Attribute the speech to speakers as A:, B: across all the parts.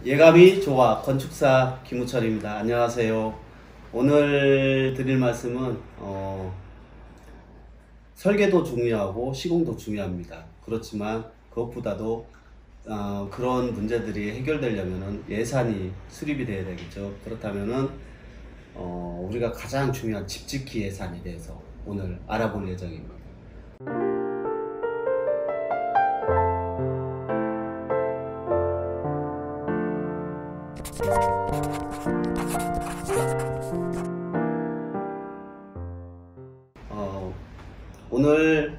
A: 예감이 좋아 건축사 김우철입니다. 안녕하세요. 오늘 드릴 말씀은 설계도 중요하고 시공도 중요합니다. 그렇지만 그것보다도 그런 문제들이 해결되려면 예산이 수립이 돼야 되겠죠. 그렇다면은 우리가 가장 중요한 집짓기 예산에 대해서 오늘 알아볼 예정입니다. 어, 오늘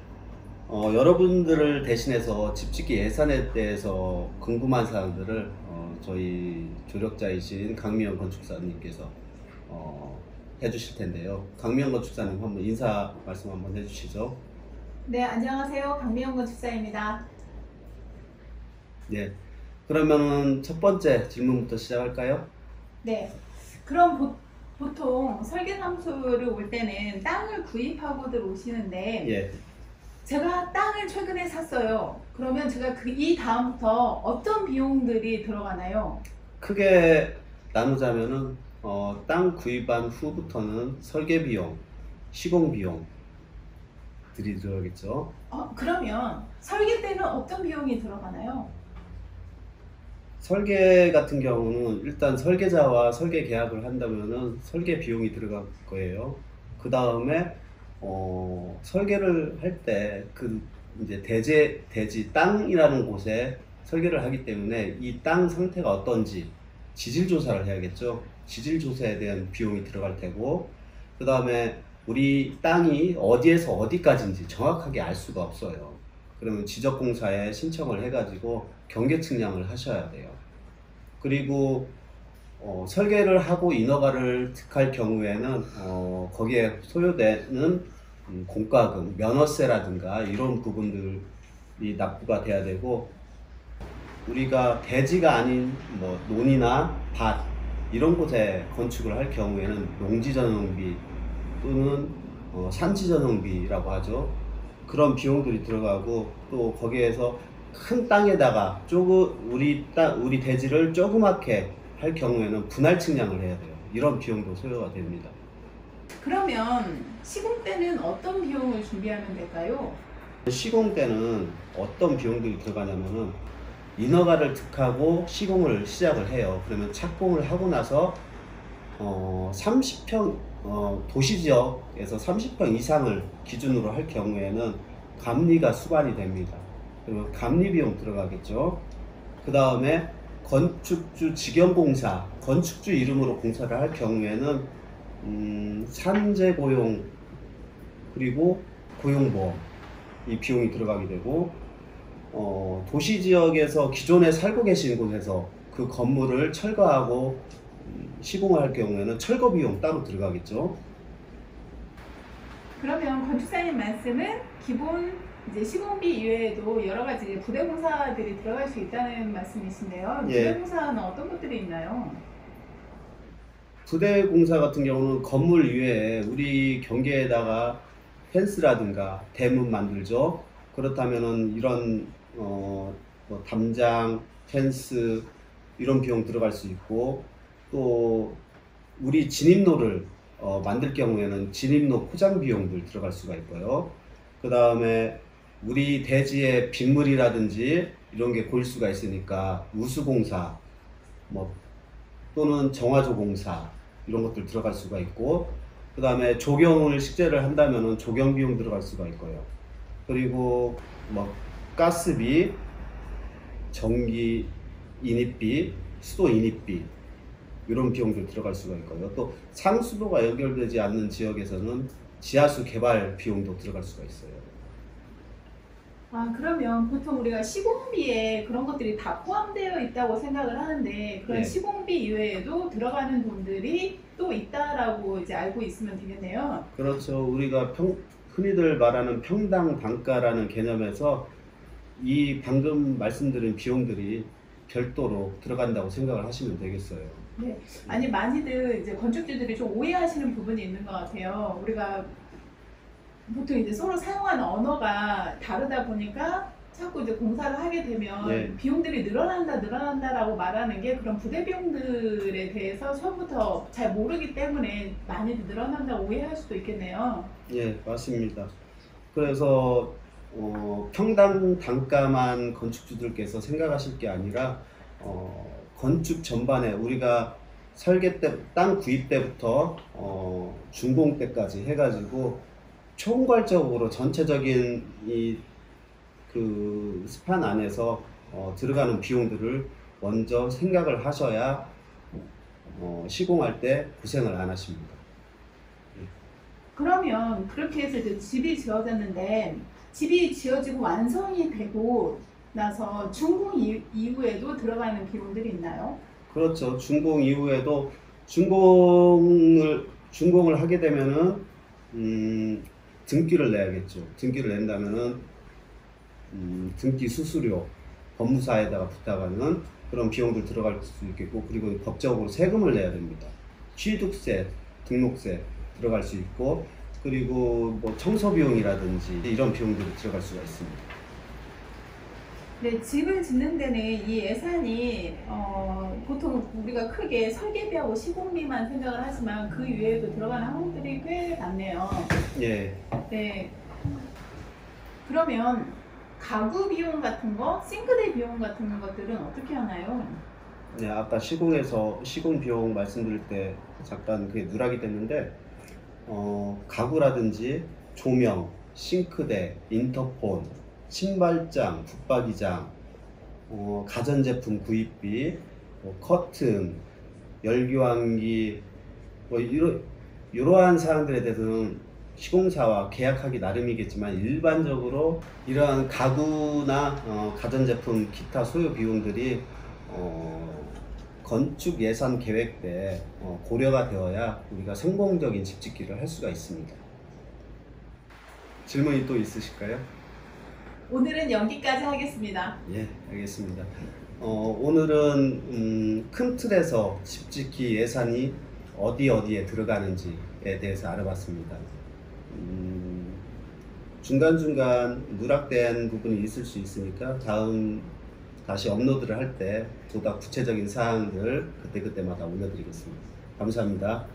A: 여러분들을 대신해서 집짓기 예산에 대해서 궁금한 사항들을 저희 조력자이신 강미영 건축사님께서 해주실 텐데요. 강미영 건축사님 한번 인사 말씀 한번 해주시죠.
B: 네, 안녕하세요. 강미영 건축사입니다.
A: 네. 그러면은 첫 번째 질문부터 시작할까요?
B: 네, 그럼 보통 설계사무소를 올 때는 땅을 구입하고들 오시는데
A: 예.
B: 제가 땅을 최근에 샀어요. 그러면 제가 이 다음부터 어떤 비용들이 들어가나요?
A: 크게 나누자면은 땅 구입한 후부터는 설계 비용, 시공 비용 들어가겠죠.
B: 그러면 설계 때는 어떤 비용이 들어가나요?
A: 설계 같은 경우는 일단 설계자와 설계 계약을 한다면은 설계 비용이 들어갈 거예요. 그 다음에 설계를 할 때 그 이제 대지 땅이라는 곳에 설계를 하기 때문에 이 땅 상태가 어떤지 지질 조사를 해야겠죠. 지질 조사에 대한 비용이 들어갈 테고, 그 다음에 우리 땅이 어디에서 어디까지인지 정확하게 알 수가 없어요. 그러면 지적공사에 신청을 해가지고 경계 측량을 하셔야 돼요. 그리고 설계를 하고 인허가를 득할 경우에는 거기에 소요되는 공과금, 면허세라든가 이런 부분들이 납부가 돼야 되고, 우리가 대지가 아닌 뭐 논이나 밭 이런 곳에 건축을 할 경우에는 농지 전용비 또는 산지 전용비라고 하죠. 그런 비용들이 들어가고, 또 거기에서 큰 땅에다가 우리 대지를 조그맣게 할 경우에는 분할 측량을 해야 돼요. 이런 비용도 소요가 됩니다.
B: 그러면 시공 때는 어떤 비용을 준비하면 될까요?
A: 시공 때는 어떤 비용들이 들어가냐면은 인허가를 득하고 시공을 시작을 해요. 그러면 착공을 하고 나서 30평 도시지역에서 30평 이상을 기준으로 할 경우에는 감리가 수반이 됩니다. 그리고 감리 비용 들어가겠죠. 그 다음에 건축주 직영공사, 건축주 이름으로 공사를 할 경우에는 산재 고용 그리고 고용보험 이 비용이 들어가게 되고, 도시지역에서 기존에 살고 계신 곳에서 그 건물을 철거하고 시공을 할 경우에는 철거 비용 따로 들어가겠죠.
B: 그러면 건축사님 말씀은 기본 이제 시공비 이외에도 여러 가지 이제 부대공사들이 들어갈 수 있다는 말씀이신데요.
A: 예.
B: 부대공사는 어떤 것들이 있나요?
A: 부대 공사 같은 경우는 건물 위에 우리 경계에다가 펜스라든가 대문 만들죠. 그렇다면은 이런 뭐 담장, 펜스 이런 비용 들어갈 수 있고, 또 우리 진입로를 만들 경우에는 진입로 포장 비용들 들어갈 수가 있고요. 그 다음에 우리 대지에 빗물이라든지 이런 게 고일 수가 있으니까 우수공사 뭐 또는 정화조 공사 이런 것들 들어갈 수가 있고, 그 다음에 조경을 식재를 한다면은 조경 비용 들어갈 수가 있고요. 그리고 뭐 가스비, 전기 인입비, 수도 인입비 이런 비용들 들어갈 수가 있고요. 또 상수도가 연결되지 않는 지역에서는 지하수 개발 비용도 들어갈 수가 있어요.
B: 그러면 보통 우리가 시공비에 그런 것들이 다 포함되어 있다고 생각을 하는데 그런
A: 네.
B: 시공비 이외에도 들어가는 돈들이 또 있다라고 이제 알고 있으면 되겠네요.
A: 그렇죠. 우리가 흔히들 말하는 평당 단가라는 개념에서 이 방금 말씀드린 비용들이 별도로 들어간다고 생각을 하시면 되겠어요.
B: 네. 아니 많이들 이제 건축주들이 좀 오해하시는 부분이 있는 것 같아요. 우리가 보통 이제 서로 사용하는 언어가 다르다 보니까 자꾸 이제 공사를 하게 되면
A: 예.
B: 비용들이 늘어난다라고 말하는 게 그런 부대 비용들에 대해서 처음부터 잘 모르기 때문에 많이 늘어난다고 오해할 수도 있겠네요.
A: 예, 맞습니다. 그래서 평당 단가만 건축주들께서 생각하실 게 아니라 건축 전반에 우리가 설계 때, 땅 구입 때부터 준공 때까지 해가지고 총괄적으로 전체적인 이 그 스판 안에서 들어가는 비용들을 먼저 생각을 하셔야 시공할 때 고생을 안 하십니다.
B: 그러면 그렇게 해서 이제 집이 지어졌는데 집이 지어지고 완성이 되고 나서 준공 이후에도 들어가는 비용들이 있나요?
A: 그렇죠. 준공 이후에도 준공을 하게 되면은 등기를 내야겠죠. 등기를 낸다면은 등기 수수료, 법무사에다가 부탁하는 그런 비용들 들어갈 수 있겠고, 그리고 법적으로 세금을 내야 됩니다. 취득세, 등록세 들어갈 수 있고, 그리고 뭐 청소 비용이라든지 이런 비용들이 들어갈 수가 있습니다.
B: 네, 집을 짓는 데는 이 예산이 보통 우리가 크게 설계비하고 시공비만 생각을 하지만 그 이외에도 들어가는 항목들이 꽤 많네요.
A: 예.
B: 네. 그러면 가구 비용 같은 거, 싱크대 비용 같은 것들은 어떻게 하나요?
A: 네, 아까 시공 비용 말씀드릴 때 잠깐 그게 누락이 됐는데, 가구라든지 조명, 싱크대, 인터폰, 신발장, 붙박이장, 가전제품 구입비, 커튼, 열교환기, 이러한 사항들에 대해서는 시공사와 계약하기 나름이겠지만, 일반적으로 이러한 가구나 가전제품 기타 소요 비용들이 건축 예산 계획 때 고려가 되어야 우리가 성공적인 집 짓기를 할 수가 있습니다. 질문이 또 있으실까요?
B: 오늘은 여기까지 하겠습니다.
A: 예, 알겠습니다. 오늘은 큰 틀에서 집 짓기 예산이 어디에 들어가는지에 대해서 알아봤습니다. 중간중간 누락된 부분이 있을 수 있으니까 다시 업로드를 할 때 보다 구체적인 사항들 그때그때마다 올려드리겠습니다. 감사합니다.